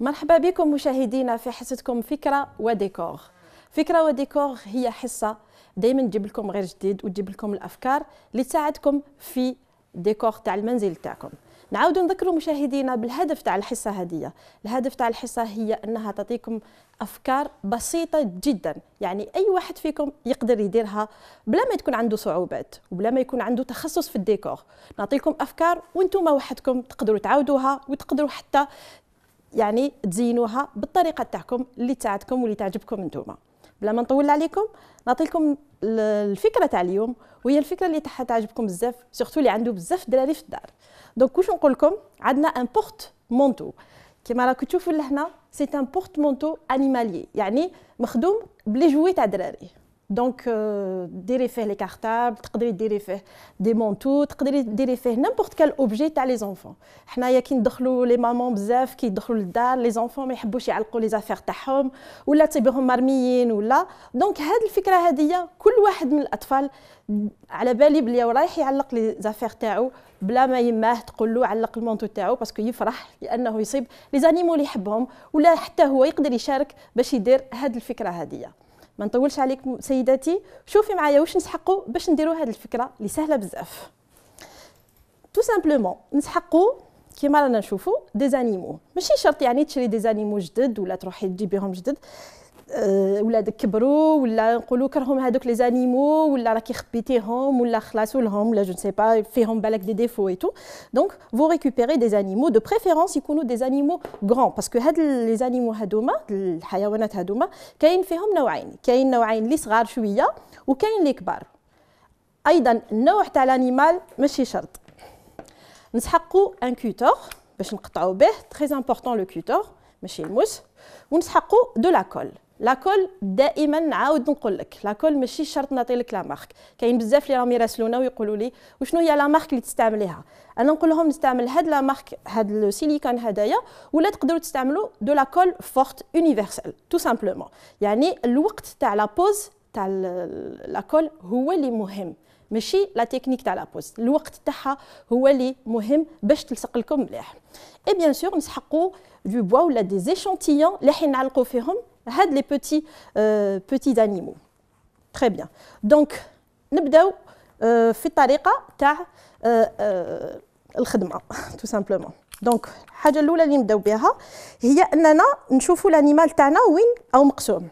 مرحبا بكم مشاهدينا في حصتكم فكرة وديكور. فكرة وديكور هي حصة دائما تجيب لكم غير جديد وتجيب لكم الأفكار اللي تساعدكم في ديكور تاع المنزل تاعكم. نعاودوا نذكروا مشاهدينا بالهدف تاع الحصة هذه. الهدف تاع الحصة هي أنها تعطيكم أفكار بسيطة جدا، يعني أي واحد فيكم يقدر يديرها بلا ما تكون عنده صعوبات وبلا ما يكون عنده تخصص في الديكور. نعطيكم أفكار وانتم وحدكم تقدروا تعاودوها وتقدروا حتى يعني تزينوها بالطريقه تاعكم اللي تساعدكم واللي تعجبكم نتوما. بلا ما نطول عليكم نعطيكم الفكره تاع اليوم، وهي الفكره اللي تعجبكم بزاف، سورتو اللي عنده بزاف دراري في الدار. دونك واش نقول لكم، عندنا ان بورت مونتو كيما راكم تشوفوا لهنا، سي ان بورت مونتو انيمالي، يعني مخدوم بلي جوي تاع دراري. دونك ديري فيه لي كارطابل، تقدري ديري فيه دي مونتو، تقدري ديري فيه نيمبورط كال اوبجي تاع لي زونفون. حنايا كي ندخلوا لي مامون بزاف كي يدخلوا للدار لي زونفون ما يحبوش يعلقوا لي زافير تاعهم ولا تيبهم مرميين ولا. دونك هاد الفكره هذه كل واحد من الاطفال على بالي بلي رايح يعلق لي زافير تاعو بلا ما يماه تقول له علق المونتو تاعو، باسكو يفرح لانه يصيب لي زانيمو اللي يحبهم، ولا حتى هو يقدر يشارك باش يدير هاد الفكره هذه. ما نطولش عليكم سيداتي، شوفي معايا واش نسحقوا باش نديروا هذه الفكره اللي سهله بزاف. تو سامبلومون نسحقوا كيما رانا نشوفوا دي زانيمو، ماشي شرط يعني تشري دي زانيمو جدد ولا تروحي تجيبيهم جدد، ولادك كبروا ولا نقولوا كرهم هذوك لي زانيمو ولا راكي خبيتيهم ولا خلاصوا لهم ولا جو نسي با فيهم بالك دي ديفو اي تو. دونك فو ريكوبيري دي زانيمو دو بريفيرونس يكونوا دي زانيمو غران، باسكو هاد لي زانيمو هادوما الحيوانات هادوما كاين فيهم نوعين، كاين نوعين اللي صغار شويه وكاين اللي كبار. ايضا النوع تاع الانيمال ماشي شرط. نسحقوا ان كوتور باش نقطعوا به، تري امبورطون لو كوتور ماشي الموس، ونسحقوا دو لاكول. لاكول دائما نعاود نقول لك، لاكول ماشي شرط نعطي لك لا مارك، كاين بزاف اللي راهم يراسلونا ويقولوا لي وشنو هي لا مارك اللي تستعمليها. انا نقول لهم نستعمل هاد لا مارك، هاد السيليكون هدايا، ولا تقدروا تستعملوا دو لاكول فورت يونيفرسال تو سامبلومون. يعني الوقت تاع لا بوز تاع لاكول هو اللي مهم، ماشي لا تكنيك تاع لا بوز، الوقت تاعها هو اللي مهم باش تلصق لكم مليح. اي بيان سور نسحقوا دو بوا ولا دي زيشانتيون اللي حين نعلقوا فيهم هاد لي بوتي انيمو. تري بيان. دونك نبداو في الطريقه تاع الخدمه تو سامبلومون. دونك الحاجه الاولى اللي نبداو بها هي اننا نشوفوا الانيمال تاعنا وين او مقسوم.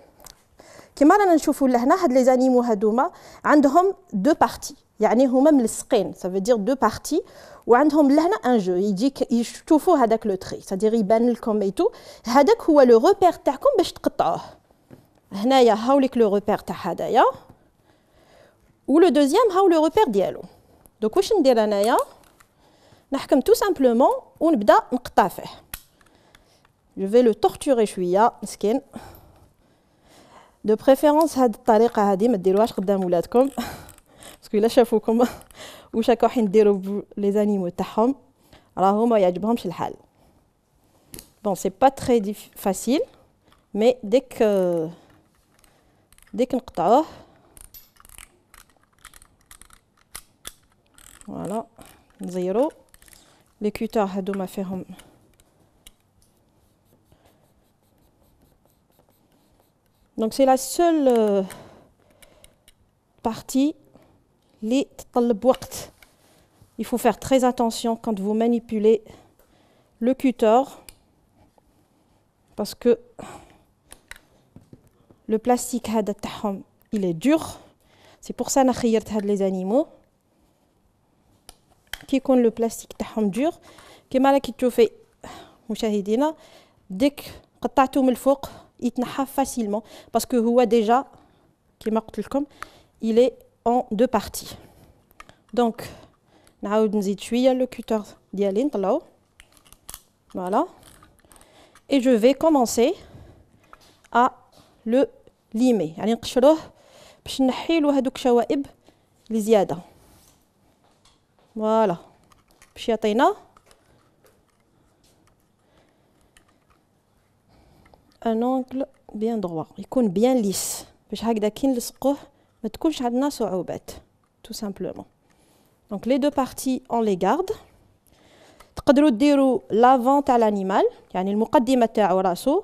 كيما رانا نشوفوا لهنا هاد لي زانيمو هادوما عندهم دو بارتي، يعني هما ملصقين، ça veut dire دو بارتي، وعندهم لهنا ان جو يجيك يشوفوا هذاك لو تري، c'est-à-dire يبان لكم ايتو. هذاك هو لو روبير تاعكم باش تقطعوه. هنايا هاوليك لو روبير تاع هدايا، ولو دوزيام هاو لو روبير ديالو. دوك واش ندير انايا، نحكم تو سامبلومون ونبدا نقطع فيه. جو في لو تورتوري شويه مسكين. دو بريفيرونس هاد الطريقه هادي ما ديروهاش قدام ولادكم باسكو الا شافوكم واش راكو حين ديروا لي زانيمو تاعهم راهو ما يعجبهمش الحال. بون سي با تري فاسيل، مي ديك نقطعوه فوالا نزيرو لي كوتور هادوما فيهم Donc c'est la seule partie qui تطلب وقت. Il faut faire très attention quand vous manipulez le cutter parce que le plastique هذا تاعهم il est dur. C'est pour ça أنا خيرت هاد les animaux كي يكون لو بلاستيك تاعهم dur. كيما راكي تشوفي مشاهدينا ديك قطعتو من الفوق يتنحى فاسيلمون باسكو هو ديجا كيما قلت لكم il est en deux parties. دونك نعاود نزيد شويه لو كوتر ديالي نطلعو فوالا et je vais commencer à le limer، يعني نقشروه باش نحيلو هذوك شوائب اللي زياده فوالا باش يعطينا un angle bien droit، يكون bien lisse باش هكذا كي نلصقوه ما تكونش عندنا صعوبات tout simplement. Donc les deux parties on les garde. تقدروا ديروا لافون تاع الانيمال يعني المقدمه تاعو راسو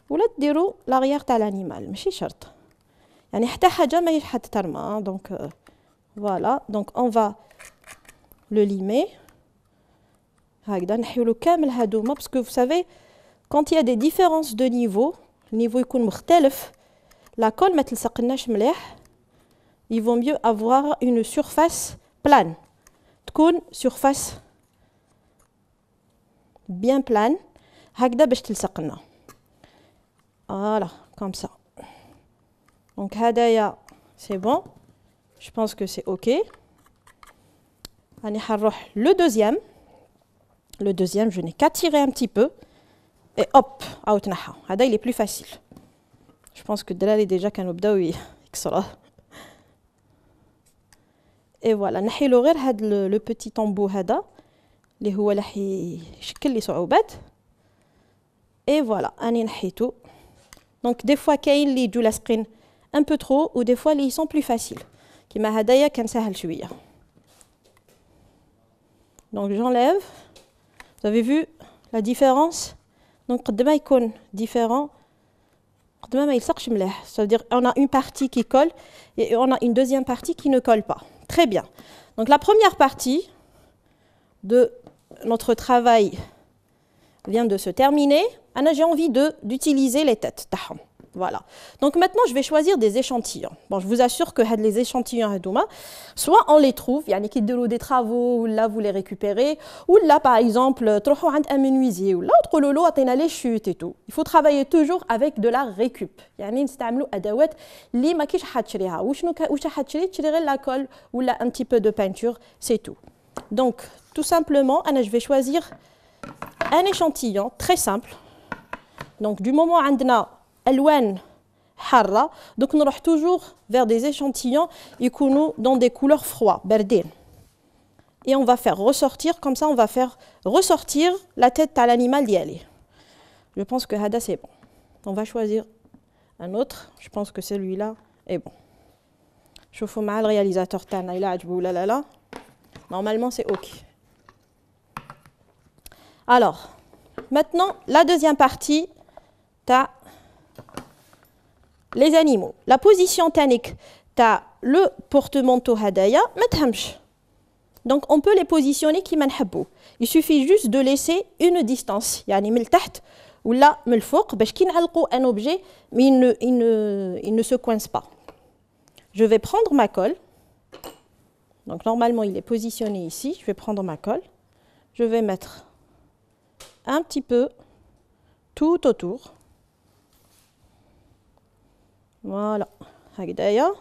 ولا ديروا لاغيير تاع الانيمال ماشي شرط يعني حتى حاجه ما يحط ترمى دونك فوالا دونك اون فا لو ليمي هكذا نحيولو كامل هادوما باسكو vous savez quand il y a des différences de niveau النيفو يكون مختلف لا كول ما تلصقناش مليح il vaut mieux avoir une surface plane تكون surface bien plane هكذا باش تلصقنا voilà comme ça donc هدايا c'est bon je pense que c'est ok راني حنروح le deuxième je n'ai qu'à tirer un petit peu et hop عاود تنحى هذا il est plus facile je pense que الدراري déjà كانوا بداو يكسروه et voilà نحيلو غير هاد le petit tambour هذا اللي هو راح يشكل لي صعوبات et voilà اني نحيتو donc des fois كاين اللي يجوا لاصقين un peu trop ou des fois اللي sont plus faciles كيما هدايا كان سهل شويه donc j'enlève vous avez vu la différence donc قد ما يكون différent قد ما يلصقش مليح ça veut dire on a une partie qui colle et on a une deuxième partie qui ne colle pas très bien donc la première partie de notre travail vient de se terminer j'ai envie d'utiliser les têtes تاعهم voilà donc maintenant je vais choisir des échantillons bon je vous assure que les échantillons هذوما soit on les trouve يعني كي ديروا des travaux ou là vous les récupérez ou là par exemple تروحوا عند un menuisier ou là تقولوا له عطينا les chutes et tout il faut travailler toujours avec de la récup يعني نستعملوا ادوات اللي ما كيش حتشريها واش حتشري تشري غير لا كول ولا un petit peu de peinture c'est tout donc tout simplement je vais choisir un échantillon très simple donc du moment عندنا الوان حاره donc نروح toujours vers des échantillons يكونوا dans des couleurs froides باردين et on va faire ressortir comme ça on va faire ressortir la tête à l'animal ديالي je pense que هذا c'est bon on va choisir un autre je pense que celui-là est bon شوفوا مع الرياليزاتور تاعنا الا عجبو ولا لا normalement c'est ok alors maintenant la deuxième partie تاع les animaux la position تانيك تاع le porte-manteau هدايا ما تهمش donc on peut les positionner كيما نحبوا il suffit juste de laisser une distance يعني من التحت ولا من الفوق باش كي نعلقوا un objet mais il ne se coince pas je vais prendre ma colle donc normalement il est positionné ici je vais prendre ma colle je vais mettre un petit peu tout autour voilà هكذايا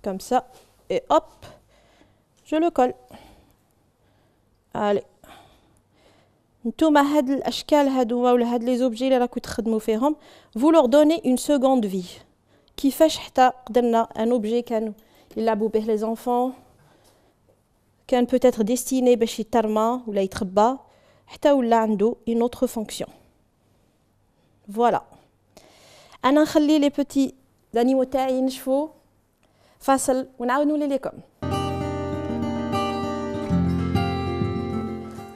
comme ça et hop je le colle allez نتوما هاد الاشكال هادو ولا هاد لي زوبجي اللي راكم تخدموا فيهم vous leur donnez une seconde vie كيفاش حتى قدرنا ان اوبجي كانوا يلعبوا به les enfants كان peut-être destiné باش يترمى ولا يتخبى حتى ولا عنده une autre fonction voilà انا نخلي لي بوتي زانيمو تاعي ينشفوا فاصل ونعاود نولي لكم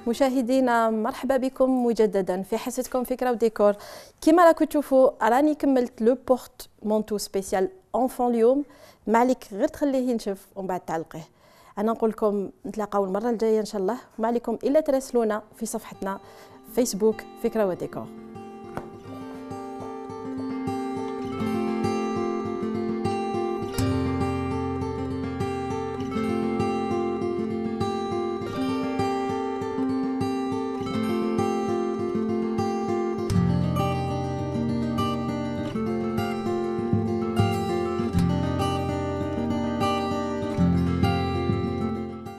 مشاهدينا مرحبا بكم مجددا في حصتكم فكره وديكور كما راكم تشوفوا راني كملت لو بورت مونتو سبيسيال اونفون اليوم ما عليك غير تخليه ينشف ومن بعد تعلقيه انا نقول لكم نتلاقاو المره الجايه ان شاء الله ما عليكم الا تراسلونا في صفحتنا فيسبوك فكره وديكور